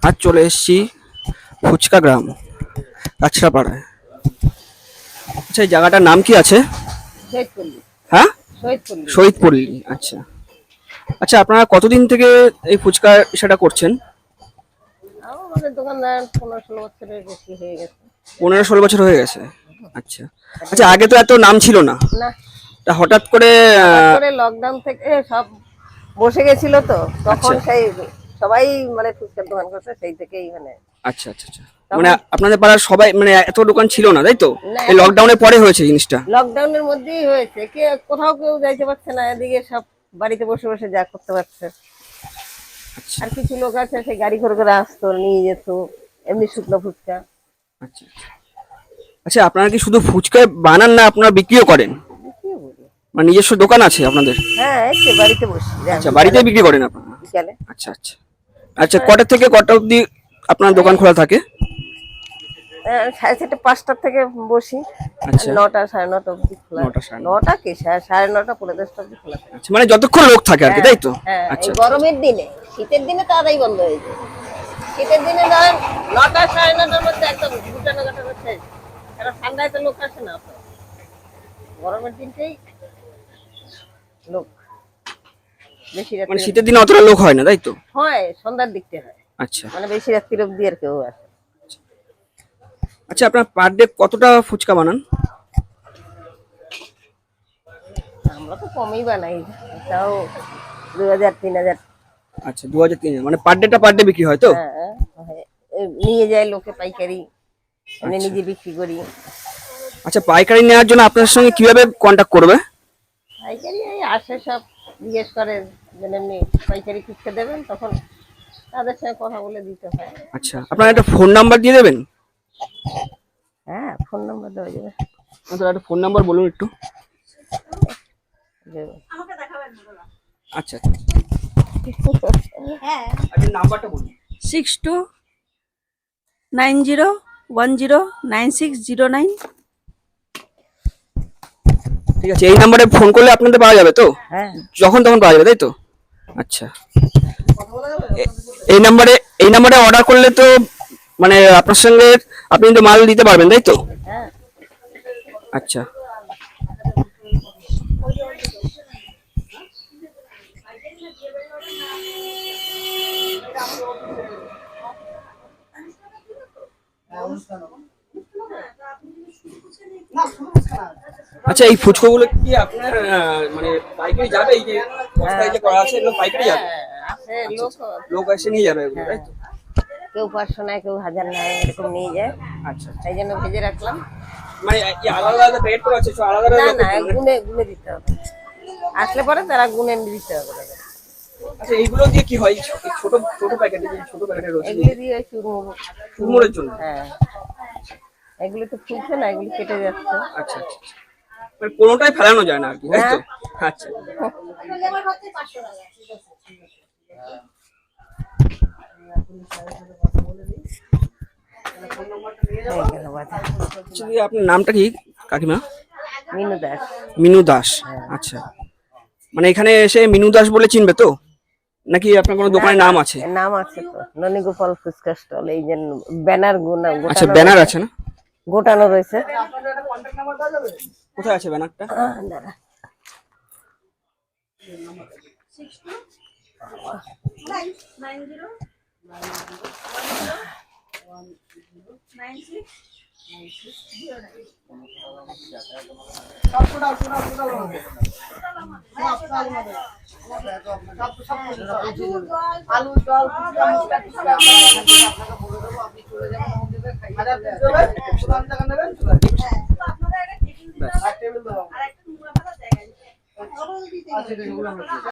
আজ চলে এসেছি ফুচকা গ্রাম কাছড়াপাড়ায়। আচ্ছা, এই জায়গাটার নাম কি আছে? শহীদপল্লী। হ্যাঁ, শহীদপল্লী। শহীদপল্লী। আচ্ছা আচ্ছা, আপনারা কতদিন থেকে এই ফুচকা সেটা করছেন? আমাদের দোকানদার 15-16 বছরের বেশি হয়ে গেছে। 15-16 বছর হয়ে গেছে। আচ্ছা আচ্ছা, আগে তো এত নাম ছিল না, না, তা হঠাৎ করে লকডাউন থেকে সব বসে গেছিল তো, তখন সেই সবাই মানে ফুচকার দোকান করছে, সেই থেকেই মানে। আচ্ছা আচ্ছা আচ্ছা, মানে আপনাদের পাড়ার সবাই মানে এত দোকান ছিল না, তাই তো? না, এই লকডাউনের পরে হয়েছে জিনিসটা। লকডাউনের মধ্যেই হয়েছে। কে কোথাও কেউ যাইতে পারছে না, এদিকে সব বাড়িতে বসে বসে যা করতে পারছে। আচ্ছা আর কিছু লোক আছে সেই গাড়ি করে করে আসতো, নিয়ে যেত এমনি শুকনো ফুচকা। আচ্ছা আচ্ছা, আপনারা কি শুধু ফুচকা বানান না আপনারা বিক্রিও করেন? কি বলি, মানে নিজস্ব দোকান আছে আপনাদের? হ্যাঁ, এই যে বাড়িতে বসি। আচ্ছা, বাড়িতেই বিক্রি করেন আপনারা? বিকালে। আচ্ছা আচ্ছা আচ্ছা, কটা থেকে কটা অবধি আপনার দোকান খোলা থাকে? 4:30 5টা থেকে বসি। আচ্ছা। 9টা 9:30 অবধি খোলা। 9টা 9:30। 9টা কি 9:30 পৌনে 10টা অবধি খোলা থাকে। আচ্ছা, মানে যতক্ষণ লোক থাকে আর কি, তাই তো? হ্যাঁ, এই আচ্ছা গরমের দিনে। শীতের দিনে তাড়াতাড়ি বন্ধ হয়ে যায়। শীতের দিনে ধরেন 9টা 9:30টার মধ্যে একদম গুটানো গাটানো শেষ। কারণ ঠান্ডায় তো লোক আসে না তো। গরমের দিনটাই লোক বেশি রাত। মানে শীতের দিনে অতটা লোক হয় না, তাই তো? হয়, সন্ধ্যার দিকতে হয়। আচ্ছা মানে বেশি রাত্রির অবধি আর কেউ আসে। আচ্ছা, আপনার পার ডে কতটা ফুচকা বানান? আমরা তো কমই বানাই, তাও 2000-3000। আচ্ছা, 2000-3000, মানে পার ডে বিক্রি হয় তো? হ্যাঁ, হয়। নিয়ে যায় লোকে পাইকারি, আমি নিজে বিক্রি করি। আচ্ছা, পাইকারি নেওয়ার জন্য আপনার সঙ্গে কিভাবে কন্ট্যাক্ট করবে? পাইকারি এই আসে, সব জিজ্ঞেস করে যে এমনি পাইকারি ফুচকা দেবেন, তখন তাদের সঙ্গে কথা বলে দিতে হয়। আচ্ছা, আপনার একটা ফোন নাম্বার দিয়ে দেবেন? হ্যাঁ, ফোন নাম্বার দেওয়া যাবে। আপনার একটা ফোন নাম্বার বলুন একটু। আচ্ছা আচ্ছা, হ্যাঁ, আচ্ছা, নাম্বারটা বলুন। 6290109609। ঠিক আছে, এই নাম্বারে ফোন করলে আপনাদের পাওয়া যাবে তো? হ্যাঁ, যখন তখন পাওয়া যাবে, তাই তো? আচ্ছা, এই নাম্বারে অর্ডার করলে তো মানে আপনার সঙ্গে আপনি তো মাল দিতে পারবেন, তাই তো? হ্যাঁ। আচ্ছা আচ্ছা, এই ফুচকাগুলো কি আপনার মানে পাইকারি যাবে? এই যে বস্তায় যে করা আছে এগুলো পাইকারি যাবে? আসে লোক, লোক এসে নিয়ে যাবে এগুলো, তাই তো? কেউ 500 নেয়, কেউ 1000 নেয়, এরকম নিয়ে যায়। আচ্ছা, তাই জন্য ভেজে রাখলাম। মানে কি আলাদা আলাদা প্যাকেট করা আছে, আলাদা না আলাদা? না, গুনে গুনে দিতে হবে। আসলে পরে তারা গুনে দিতে হবে তাদের। আচ্ছা, এইগুলো দিয়ে কি হয়? ছোট ছোট প্যাকেট, ছোট প্যাকেটের রয়েছে এগুলো দিয়ে চুরমুরের জন্য? হ্যাঁ, এগুলো তো ফুলছে না, এগুলো কেটে যাচ্ছে। আচ্ছা আচ্ছা, মানে কোনোটাই ফেলানো যায় না আর কি, তাই তো? আচ্ছা আচ্ছা, দিয়ে আপনার নামটা কি কাকিমা? মিনু দাস। মিনু দাস। আচ্ছা, মানে এখানে এসে মিনু দাস বলে চিনবে তো, নাকি আপনার কোনো দোকানের নাম আছে? নাম আছে তো, ননীগোপাল ফুচকা স্টল। এই যে ব্যানার আচ্ছা, ব্যানার আছে না? গোটানো রয়েছে। কোথায় আছে ব্যানারটা? দাঁড়া। আলু জল